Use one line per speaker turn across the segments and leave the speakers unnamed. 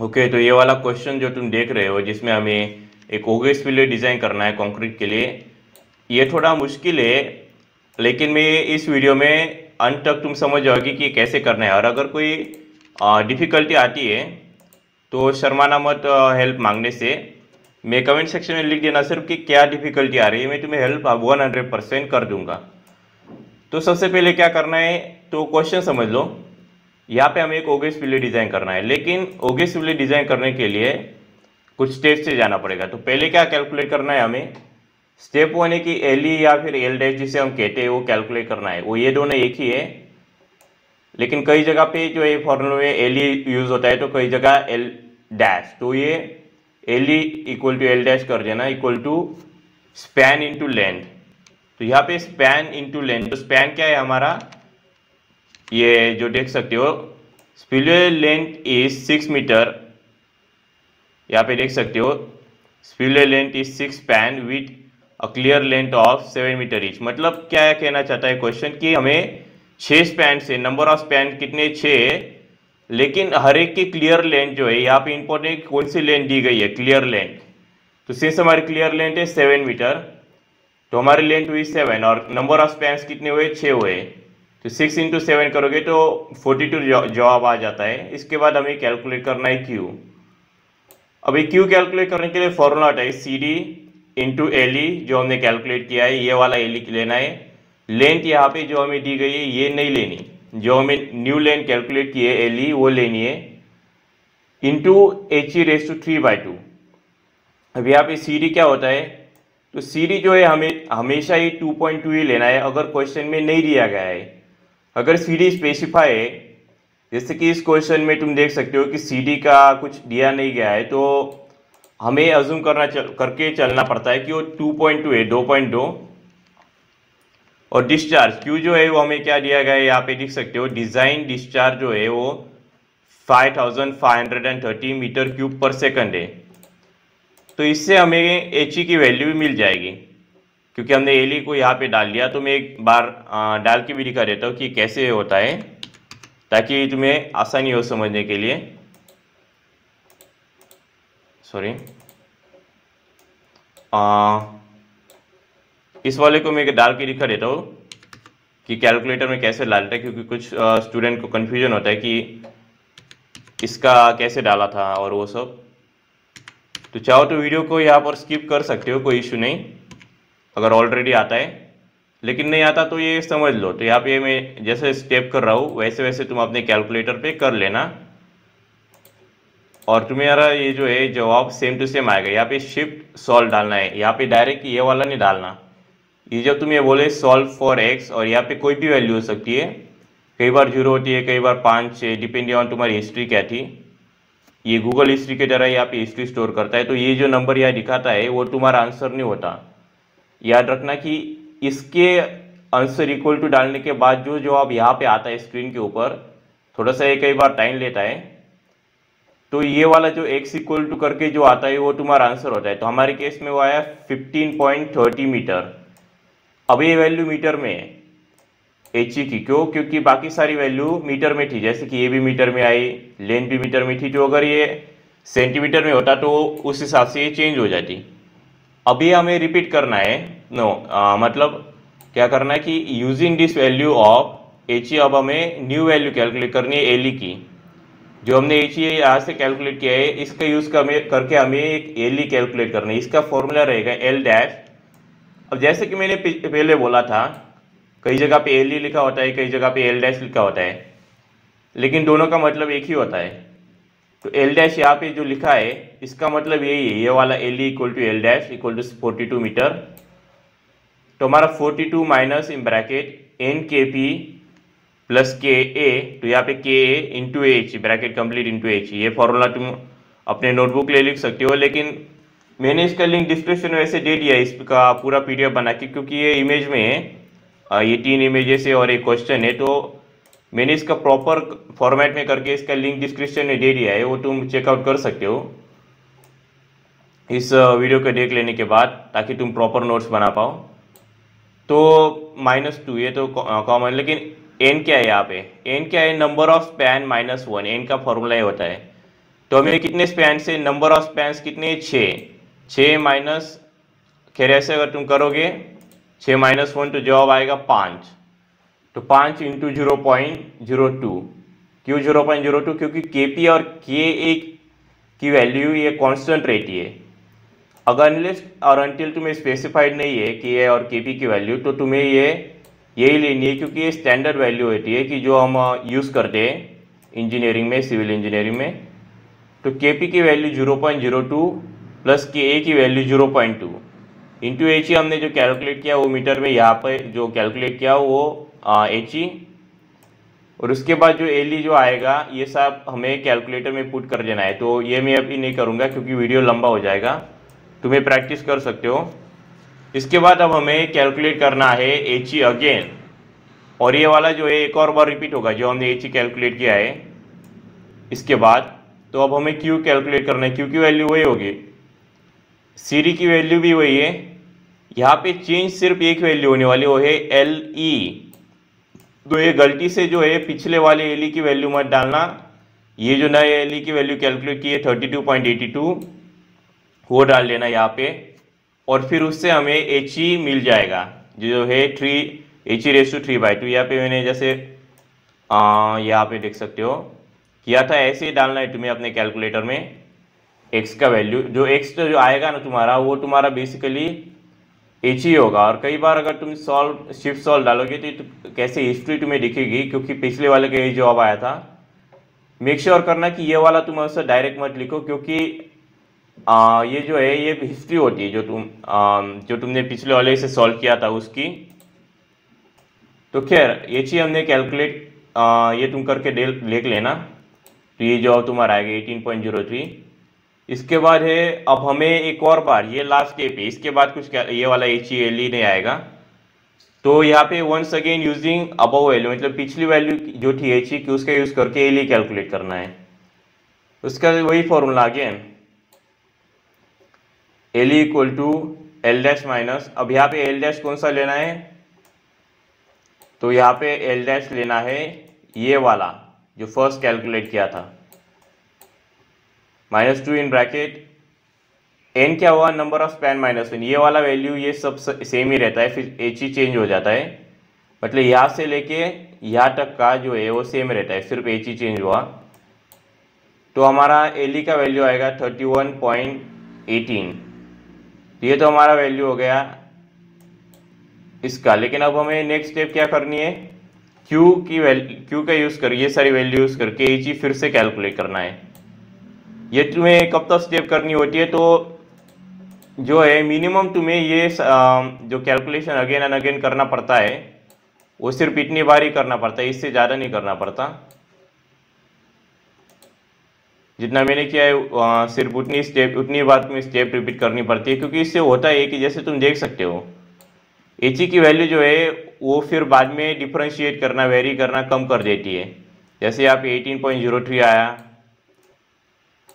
Okay, तो ये वाला क्वेश्चन जो तुम देख रहे हो जिसमें हमें एक ओगेस फिले डिज़ाइन करना है कंक्रीट के लिए, ये थोड़ा मुश्किल है। लेकिन मैं इस वीडियो में अंत तक तुम समझ जाओगी कि कैसे करना है। और अगर कोई डिफ़िकल्टी आती है तो शर्माना मत हेल्प मांगने से। मैं कमेंट सेक्शन में लिख देना सिर्फ कि क्या डिफ़िकल्टी आ रही है, मैं तुम्हें हेल्प 100% कर दूंगा। तो सबसे पहले क्या करना है, तो क्वेश्चन समझ लो। यहाँ पे हमें एक ओगेस फिले डिज़ाइन करना है, लेकिन ओगेस फिले डिज़ाइन करने के लिए कुछ स्टेप से जाना पड़ेगा। तो पहले क्या कैलकुलेट करना है हमें, स्टेप 1 है कि एल ई या फिर एल डैश जिसे हम कहते हैं वो कैलकुलेट करना है। वो ये दोनों एक ही है, लेकिन कई जगह पे जो ये फॉर्मूला में एल ई यूज होता है तो कई जगह एल डैश। तो ये L E equal to L dash कर देना, equal to span into length. तो यहाँ पे स्पैन इंटू लेंथ, तो स्पैन क्या है हमारा, ये जो देख सकते हो स्पिलवे लेंथ इज 6 मीटर। यहाँ पे देख सकते हो spillway length is 6 span with a clear length of 7 metre each. मतलब क्या कहना चाहता है क्वेश्चन कि हमें 6 स्पैन से, नंबर ऑफ स्पैन कितने 6 है, लेकिन हर एक की क्लियर लेंथ जो है, यहाँ पे इंपॉर्टेंट कौन सी लेंथ दी गई है, क्लियर लेंथ। तो सिंस हमारी क्लियर लेंथ है 7 मीटर, तो हमारी लेंथ हुई 7 और नंबर ऑफ स्पैन कितने हुए 6 हुए। तो 6 इंटू 7 करोगे तो 42 जवाब आ जाता है। इसके बाद हमें कैलकुलेट करना है क्यू। अभी क्यू कैलकुलेट करने के लिए फॉर्मूला होता है C D into L E, जो हमने कैलकुलेट किया है ये वाला एल ई लेना है। लेंथ यहाँ पे जो हमें दी गई है ये नहीं लेनी, जो हमें न्यू लेंथ कैलकुलेट की है एल ई वो लेनी है, into H E raise to 3/2। अब यहाँ पे सी डी क्या होता है, तो सी डी जो है हमें हमेशा ही 2.2 ही लेना है अगर क्वेश्चन में नहीं दिया गया है। अगर सी डी स्पेसिफाई है, जैसे कि इस क्वेश्चन में तुम देख सकते हो कि सी डी का कुछ दिया नहीं गया है, तो हमें अज्यूम करके चलना पड़ता है कि वो 2.2 है, 2.2। और डिस्चार्ज क्यू जो है वो हमें क्या दिया गया है, यहाँ पे देख सकते हो डिजाइन डिस्चार्ज जो है वो 5530 मीटर क्यूब पर सेकंड है। तो इससे हमें एच ई की वैल्यू भी मिल जाएगी, क्योंकि हमने एल ई को यहाँ पे डाल दिया। तो मैं एक बार डाल के भी दिखा देता हूँ कि कैसे होता है, ताकि तुम्हें आसानी हो समझने के लिए। सॉरी, इस वाले को मैं डाल के दिखा देता हूँ कि कैलकुलेटर में कैसे डालता है, क्योंकि कुछ स्टूडेंट को कन्फ्यूजन होता है कि इसका कैसे डाला था और वो सब। तो चाहो तो वीडियो को यहाँ पर स्किप कर सकते हो, कोई इशू नहीं अगर ऑलरेडी आता है। लेकिन नहीं आता तो ये समझ लो। तो यहाँ पे मैं जैसे स्टेप कर रहा हूँ वैसे वैसे तुम अपने कैलकुलेटर पे कर लेना, और तुम्हारा ये जो है जवाब सेम टू सेम आएगा। यहाँ पे शिफ्ट सॉल्व डालना है, यहाँ पे डायरेक्ट ये वाला नहीं डालना। ये जब तुम ये बोले सॉल्व फॉर एक्स, और यहाँ पे कोई भी वैल्यू हो सकती है, कई बार 0 होती है, कई बार 5 6, डिपेंडिंग ऑन तुम्हारी हिस्ट्री क्या थी। ये गूगल हिस्ट्री की तरह यहाँ पे हिस्ट्री स्टोर करता है। तो ये जो नंबर यहाँ दिखाता है वो तुम्हारा आंसर नहीं होता। याद रखना कि इसके आंसर इक्वल टू डालने के बाद जो जवाब यहाँ पे आता है स्क्रीन के ऊपर, थोड़ा सा ये कई बार टाइम लेता है। तो ये वाला जो x इक्वल टू करके जो आता है वो तुम्हारा आंसर होता है। तो हमारे केस में वो आया 15.30 मीटर। अब ये वैल्यू मीटर में है एच की, क्यों, क्योंकि बाकी सारी वैल्यू मीटर में थी, जैसे कि ये भी मीटर में आई, लेंथ भी मीटर में थी। तो अगर ये सेंटीमीटर में होता तो उस हिसाब से ये चेंज हो जाती। अभी हमें रिपीट करना है, मतलब क्या करना है कि using this value of H, अब हमें न्यू वैल्यू कैलकुलेट करनी है एल की। जो हमने एच यहाँ से कैलकुलेट किया है इसका यूज करके हमें एक एल कैलकुलेट करना है। इसका फॉर्मूला रहेगा एल डैश। अब जैसे कि मैंने पहले बोला था, कई जगह पे एल लिखा होता है, कई जगह पे एल डैश लिखा होता है, लेकिन दोनों का मतलब एक ही होता है। तो एल डैश यहाँ पे जो लिखा है इसका मतलब यही है, ये वाला L equal to L dash equal to 42 metre. तो हमारा 42 minus in bracket N K P plus K A, तो यहाँ पे K A into H, bracket complete into H. ये फॉर्मूला तुम अपने नोटबुक ले लिख सकते हो, लेकिन मैंने इसका लिंक डिस्क्रिप्शन में वैसे दे दिया है इसका पूरा पीडीएफ बना के, क्योंकि ये इमेज में है, ये 3 इमेजेस है और एक क्वेश्चन है। तो मैंने इसका प्रॉपर फॉर्मेट में करके इसका लिंक डिस्क्रिप्शन में दे दिया है, वो तुम चेकआउट कर सकते हो इस वीडियो को देख लेने के बाद, ताकि तुम प्रॉपर नोट्स बना पाओ। तो -2 ये तो कॉमन, लेकिन एन क्या है यहाँ पे, एन क्या है, नंबर ऑफ स्पैन -1, एन का फॉर्मूला ये होता है। तो हमें कितने स्पैन से, नंबर ऑफ स्पैन्स कितने, 6 माइनस, खैर ऐसे अगर तुम करोगे 6 माइनस 1 तो जवाब आएगा 5। तो 5 इंटू 0.02। क्यों 0.02? क्योंकि केपी और के एक की वैल्यू ये कांस्टेंट रहती है। अगर अनलेस और अनटिल तुम्हें स्पेसिफाइड नहीं है के और केपी की वैल्यू, तो तुम्हें यही लेनी है, क्योंकि ये स्टैंडर्ड वैल्यू होती है कि जो हम यूज़ करते हैं इंजीनियरिंग में, सिविल इंजीनियरिंग में। तो केपी की वैल्यू 0.02 प्लस के की वैल्यू 0.2 इंटू एच ई हमने जो कैलकुलेट किया वो मीटर में यहाँ पर जो कैलकुलेट किया वो एच ई, और उसके बाद जो एल ई जो आएगा ये सब हमें कैलकुलेटर में पुट कर देना है। तो ये मैं अभी नहीं करूँगा क्योंकि वीडियो लंबा हो जाएगा, तुम्हें प्रैक्टिस कर सकते हो। इसके बाद अब हमें कैलकुलेट करना है एच ई अगेन, और ये वाला जो है एक और बार रिपीट होगा जो हमने एच ई कैलकुलेट किया है इसके बाद। तो अब हमें क्यू कैलकुलेट करना है, क्यू की वैल्यू वही होगी, सी डी की वैल्यू भी वही है। यहाँ पे चेंज सिर्फ एक वैल्यू होने वाली, वो है एल ई। तो ये गलती से जो है पिछले वाले एल ई की वैल्यू मत डालना, ये जो नए एल ई की वैल्यू कैलकुलेट की है 32.82 वो डाल लेना यहाँ पे, और फिर उससे हमें एच ई मिल जाएगा जो है 3 यहाँ पे मैंने जैसे यहाँ पे देख सकते हो किया था, ऐसे ही डालना है तुम्हें अपने कैलकुलेटर में x का वैल्यू। जो x जो आएगा ना तुम्हारा, वो तुम्हारा बेसिकली एच ही होगा। और कई बार अगर तुम शिफ्ट सॉल्व डालोगे तो कैसे हिस्ट्री तुम्हें दिखेगी, क्योंकि पिछले वाले का ये जवाब आया था। मेक श्योर करना कि ये वाला तुम ऐसा डायरेक्ट मत लिखो, क्योंकि ये जो है ये हिस्ट्री होती है जो तुमने पिछले वाले से सॉल्व किया था उसकी। तो खैर एच ही हमने कैलकुलेट ये तुम करके देख लेना, तो ये जवाब तुम्हारा आएगा 18.03। इसके बाद है अब हमें एक और बार, ये लास्ट स्टेप है, इसके बाद कुछ ये वाला एच ई एल ई नहीं आएगा। तो यहाँ पे once again using above value, मतलब पिछली वैल्यू जो थी एच ई की उसका यूज करके एल ई कैलकुलेट करना है। उसका वही formula again, L E equal to L dash minus, अब यहाँ पे एल डैश कौन सा लेना है, तो यहाँ पे एल डैश लेना है ये वाला जो फर्स्ट कैलकुलेट किया था, -2 इन ब्रैकेट एन क्या हुआ, नंबर ऑफ स्पैन -1। ये वाला वैल्यू ये सब सेम ही रहता है, फिर एच ही चेंज हो जाता है, मतलब यहाँ से लेके यहाँ तक का जो है वो सेम रहता है, सिर्फ एच ही चेंज हुआ। तो हमारा एल ई का वैल्यू आएगा 31.18। तो ये तो हमारा वैल्यू हो गया इसका। लेकिन अब हमें नेक्स्ट स्टेप क्या करनी है, क्यू का यूज कर, ये सारी वैल्यू यूज करके एच ही फिर से कैलकुलेट करना है। ये तुम्हें कब तक स्टेप करनी होती है, तो जो है मिनिमम तुम्हें ये जो कैलकुलेशन अगेन एंड अगेन करना पड़ता है वो सिर्फ इतनी बार ही करना पड़ता है, इससे ज़्यादा नहीं करना पड़ता। जितना मैंने किया है सिर्फ उतनी बार तुम्हें स्टेप रिपीट करनी पड़ती है, क्योंकि इससे होता है कि जैसे तुम देख सकते हो एच ई की वैल्यू जो है वो फिर बाद में डिफ्रेंशिएट करना, वेरी करना कम कर देती है। जैसे यहाँ पे 18.03 आया,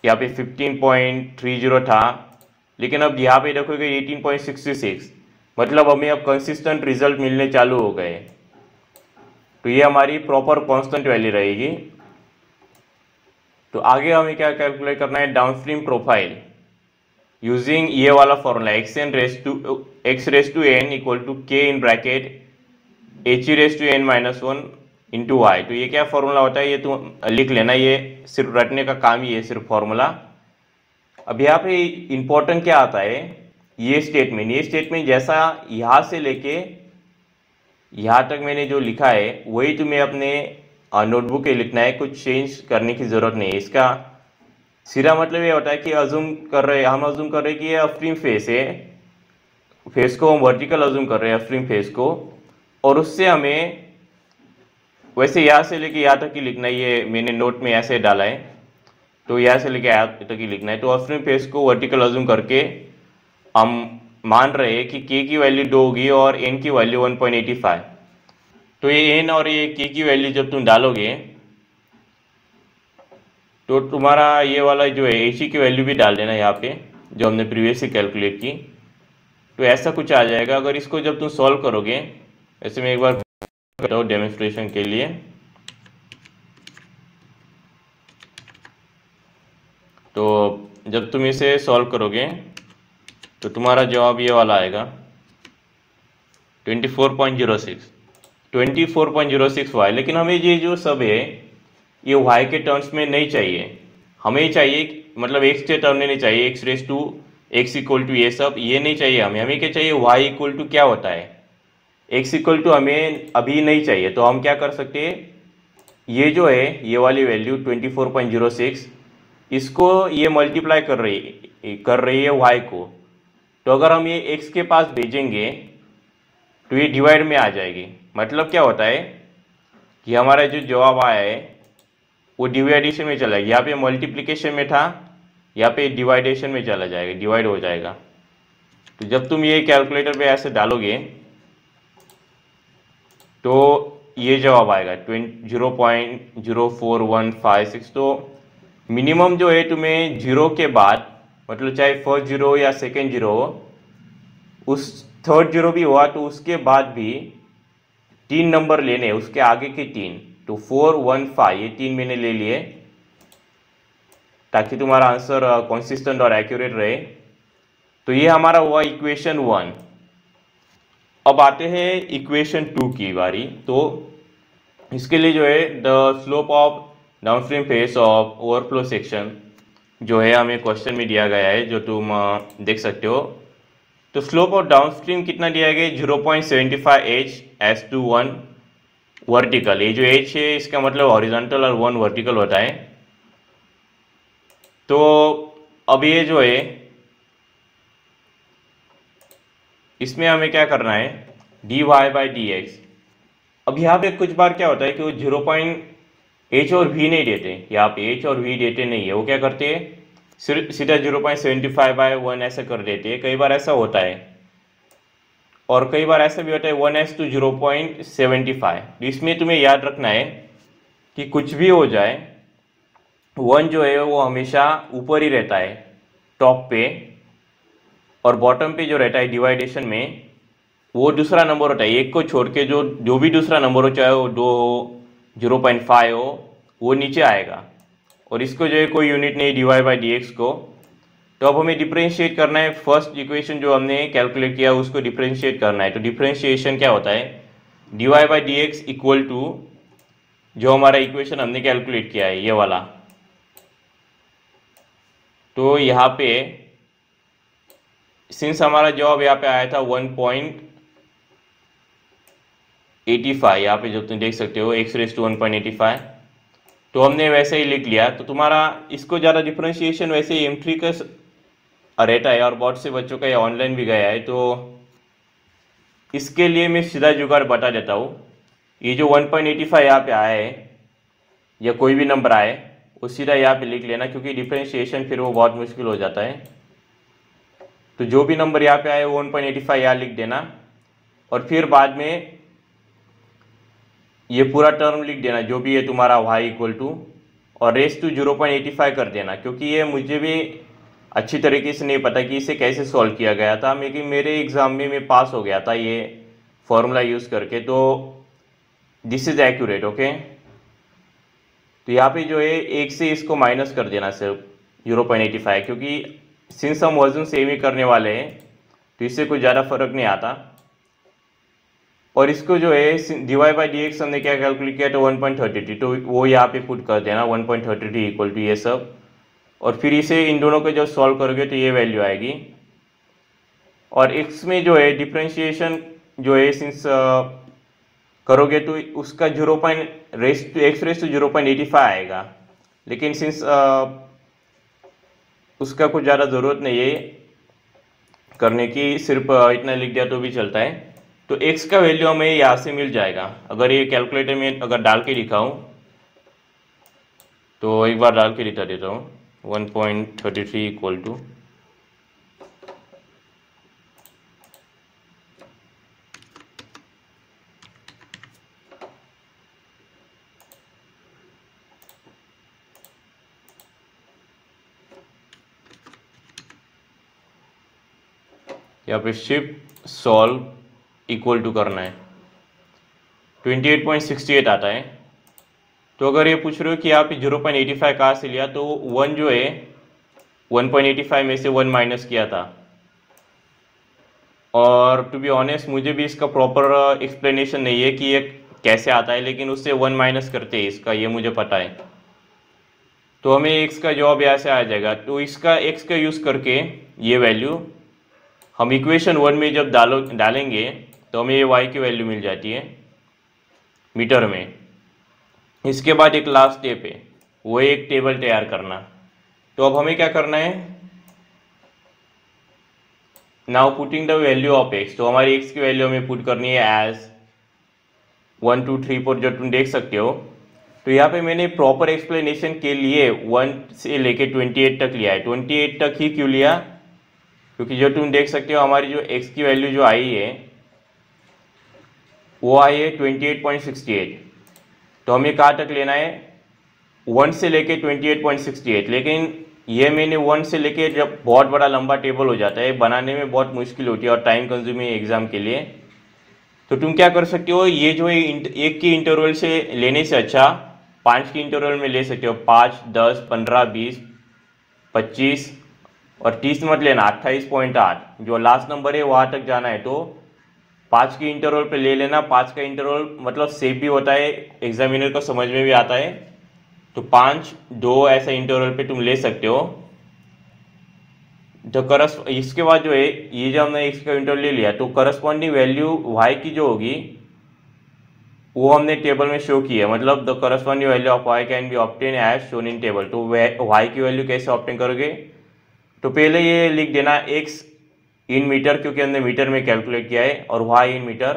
यहाँ पे 15.30 था, लेकिन अब यहाँ पे देखोगे 18.66, मतलब हमें अब कंसिस्टेंट रिजल्ट मिलने चालू हो गए। तो ये हमारी प्रॉपर कांस्टेंट वैल्यू रहेगी। तो आगे हमें क्या कैलकुलेट करना है, डाउनस्ट्रीम प्रोफाइल यूजिंग ये वाला formula x raise to n equal to k in bracket h raise to n -1 into Y. तो ये क्या फॉर्मूला होता है, ये तुम लिख लेना, ये सिर्फ रटने का काम ही है, सिर्फ फॉर्मूला। अब यहाँ पे इंपॉर्टेंट क्या आता है, ये स्टेटमेंट जैसा यहाँ से लेके यहाँ तक मैंने जो लिखा है वही तुम्हें अपने नोटबुक पे लिखना है, कुछ चेंज करने की ज़रूरत नहीं है। इसका सीधा मतलब ये होता है कि हम अज्यूम कर रहे हैं कि ये अपस्ट्रीम फेस है, फेस को हम वर्टिकल अज्यूम कर रहे हैं, अपस्ट्रीम फेस को, और उससे हमें वैसे यहाँ से लेके यहाँ तक ही लिखना है। ये मैंने नोट में ऐसे डाला है, तो यहाँ से लेके यहाँ तक ही लिखना है। तो अपस्ट्रीम फेस को वर्टिकल अज्यूम करके हम मान रहे हैं कि k की वैल्यू 2 होगी और n की वैल्यू 1.85। तो ये n और ये k की वैल्यू जब तुम डालोगे तो तुम्हारा ये वाला जो है एच की वैल्यू भी डाल देना यहाँ पे, जो हमने प्रीवियसली कैलकुलेट की। तो ऐसा कुछ आ जाएगा। अगर इसको जब तुम सॉल्व करोगे, ऐसे मैं एक बार करता हूँ डेमोन्स्ट्रेशन के लिए। तो जब तुम इसे सॉल्व करोगे तो तुम्हारा जवाब ये वाला आएगा 24.06 24.06 y। लेकिन हमें ये जो सब है ये y के टर्म्स में नहीं चाहिए, हमें चाहिए मतलब x के टर्म में नहीं चाहिए, x raise to x equal to ये सब ये नहीं चाहिए हमें क्या चाहिए y इक्वल टू क्या होता है, x इक्वल टू हमें अभी नहीं चाहिए। तो हम क्या कर सकते हैं, ये जो है ये वाली वैल्यू 24.06 इसको ये मल्टीप्लाई कर रही है y को। तो अगर हम ये x के पास भेजेंगे तो ये डिवाइड में आ जाएगी। मतलब क्या होता है कि हमारा जो जवाब आया है वो डिवाइडेशन में चला गया, यहाँ पे मल्टीप्लिकेशन में था, यहाँ पे डिवाइडेशन में चला जाएगा, डिवाइड हो जाएगा। तो जब तुम ये कैलकुलेटर पे ऐसे डालोगे तो ये जवाब आएगा 0.04156। तो मिनिमम जो है तुम्हें जीरो के बाद, मतलब चाहे फर्स्ट जीरो या सेकेंड जीरो हो, उस थर्ड जीरो भी हुआ तो उसके बाद भी 3 नंबर लेने, उसके आगे के 3, तो 4, 1, 5 ये 3 मैंने ले लिए ताकि तुम्हारा आंसर कंसिस्टेंट और एक्यूरेट रहे। तो ये हमारा हुआ इक्वेशन 1। अब आते हैं इक्वेशन 2 की बारी। तो इसके लिए जो है the slope of downstream face of overflow section जो है हमें क्वेश्चन में दिया गया है, जो तुम देख सकते हो। तो स्लोप ऑफ डाउनस्ट्रीम कितना दिया गया है 0.75 h एस टू 1 वर्टिकल। ये जो h है इसका मतलब हॉरिजॉन्टल और 1 वर्टिकल होता है। तो अब ये जो है इसमें हमें क्या करना है dy/dx। अब यहाँ पे कुछ बार क्या होता है कि वो 0.h और v नहीं देते, यहाँ पे h और v देते नहीं है, वो क्या करते हैं सीधा 0.75/1 ऐसा कर देते हैं। कई बार ऐसा होता है और कई बार ऐसा भी होता है 1s to 0.75। तो इसमें तुम्हें याद रखना है कि कुछ भी हो जाए 1 जो है वो हमेशा ऊपर ही रहता है टॉप पे, और बॉटम पे जो रहता है डिवाइडेशन में वो दूसरा नंबर होता है। एक को छोड़ के जो भी दूसरा नंबर हो, चाहे वो 2 हो 0.5 हो, वो नीचे आएगा। और इसको जो है कोई यूनिट नहीं dy/dx को। तो अब हमें डिफरेंशिएट करना है, फर्स्ट इक्वेशन जो हमने कैलकुलेट किया उसको डिफरेंशिएट करना है। तो डिफरेंशिएशन क्या होता है dy/dx इक्वल टू जो हमारा इक्वेशन हमने कैलकुलेट किया है ये वाला। तो यहाँ पे सिंस हमारा जवाब यहाँ पे आया था 1.85, यहाँ पे जो तुम देख सकते हो x⁻1.85, तो हमने वैसे ही लिख लिया। तो तुम्हारा इसको ज़्यादा डिफरेंशिएशन वैसे ही M3 का रहता है और बहुत से बच्चों का ये ऑनलाइन भी गया है। तो इसके लिए मैं सीधा जुगाड़ बता देता हूँ। ये जो 1.85 यहाँ पे आया है या कोई भी नंबर आए वो सीधा यहाँ पे लिख लेना, क्योंकि डिफरेंशिएशन फिर वो बहुत मुश्किल हो जाता है। तो जो भी नंबर यहाँ पे आए वो 1.85 यहाँ लिख देना, और फिर बाद में ये पूरा टर्म लिख देना जो भी है तुम्हारा y इक्वल टू, और रेस टू 0.85 कर देना। क्योंकि ये मुझे भी अच्छी तरीके से नहीं पता कि इसे कैसे सॉल्व किया गया था, लेकिन मेरे एग्ज़ाम में मैं पास हो गया था ये फॉर्मूला यूज़ करके। तो दिस इज़ एक्यूरेट, ओके। तो यहाँ पे जो है 1 से इसको माइनस कर देना सिर्फ 0.85, क्योंकि सिंस हम वजन सेम ही करने वाले हैं तो इससे कुछ ज़्यादा फर्क नहीं आता। और इसको जो है dy/dx हमने क्या कैलकुलेट किया था 1.33, तो वो यहाँ पे पुट कर देना 1.33 इक्वल टू ये सब, और फिर इसे इन दोनों को जब सॉल्व करोगे तो ये वैल्यू आएगी। और x में जो है डिफरेंशिएशन जो है सिंस करोगे तो उसका x⁻0.85 आएगा, लेकिन सिंस उसका कुछ ज़्यादा ज़रूरत नहीं है करने की, सिर्फ इतना लिख दिया तो भी चलता है। तो x का वैल्यू हमें यहाँ से मिल जाएगा। अगर ये कैलकुलेटर में अगर डाल के दिखाऊं तो एक बार डाल के दिखा देता हूँ 1.33 इक्वल टू यहाँ पे शिफ्ट सॉल्व इक्वल टू करना है 28.68 आता है। तो अगर ये पूछ रहे हो कि आप 0.85 कहाँ से लिया, तो 1 जो है 1.85 में से 1 माइनस किया था। और टू बी ऑनेस्ट मुझे भी इसका प्रॉपर एक्सप्लेनेशन नहीं है कि ये कैसे आता है, लेकिन उससे 1 माइनस करते हैं इसका, ये मुझे पता है। तो हमें x का जवाब यहाँ से आ जाएगा। तो इसका x का यूज़ करके ये वैल्यू हम इक्वेशन 1 में जब डालेंगे तो हमें ये y की वैल्यू मिल जाती है मीटर में। इसके बाद एक लास्ट स्टेप है, वो एक टेबल तैयार करना। तो अब हमें क्या करना है, now putting the value of x। तो हमारी x की वैल्यू हमें पुट करनी है एज 1 2 3 4 जो तुम देख सकते हो। तो यहाँ पे मैंने प्रॉपर एक्सप्लेनेशन के लिए 1 से लेके 28 तक लिया है। 28 तक ही क्यों लिया, क्योंकि जो तुम देख सकते हो हमारी जो x की वैल्यू जो आई है वो आई है 28.68। तो हमें कहाँ तक लेना है, 1 से लेके 28.68। लेकिन ये मैंने 1 से लेके जब बहुत बड़ा लंबा टेबल हो जाता है बनाने में बहुत मुश्किल होती है और टाइम कंज्यूमिंग एग्जाम के लिए। तो तुम क्या कर सकते हो, ये जो एक के इंटरवल से लेने से अच्छा 5 के इंटरवल में ले सकते हो। 5 10 15 20 25 और 30 मत लेना, 28.8 जो लास्ट नंबर है वहाँ तक जाना है। तो 5 के इंटरवल पे ले लेना। 5 का इंटरवल मतलब सेफ भी होता है, एग्जामिनर को समझ में भी आता है। तो 5 2 ऐसा इंटरवल पे तुम ले सकते हो। तो इसके बाद जो है ये जो हमने x का इंटरवल ले लिया तो करस्पॉन्डिंग वैल्यू y की जो होगी वो हमने टेबल में शो की है। मतलब the corresponding value of y can be obtain as shown in table. तो y की वैल्यू कैसे ऑब्टेन करोगे, तो पहले ये लिख देना x इन मीटर, क्योंकि हमने मीटर में कैलकुलेट किया है, और y इन मीटर।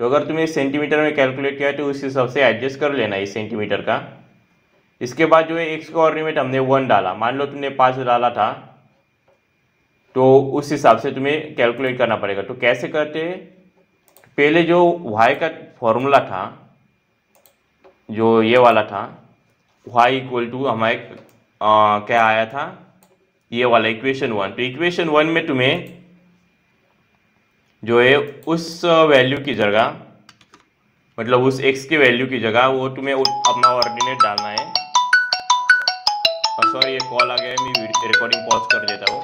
तो अगर तुमने सेंटीमीटर में कैलकुलेट किया है तो उस हिसाब से एडजस्ट कर लेना इस सेंटीमीटर का। इसके बाद जो है x का ऑर्डिनेट हमने 1 डाला, मान लो तुमने 5 डाला था तो उस हिसाब से तुम्हें कैलकुलेट करना पड़ेगा। तो कैसे करते हैं, पहले जो y का फॉर्मूला था जो ये वाला था y इक्वल टू हमारे क्या आया था, ये वाला इक्वेशन 1। तो इक्वेशन 1 में तुम्हें जो है उस वैल्यू की जगह, मतलब उस x की वैल्यू की जगह वो तुम्हें अपना ऑर्डिनेट डालना है। सॉरी ये कॉल आ गया है, मैं रिकॉर्डिंग पॉज कर देता हूँ।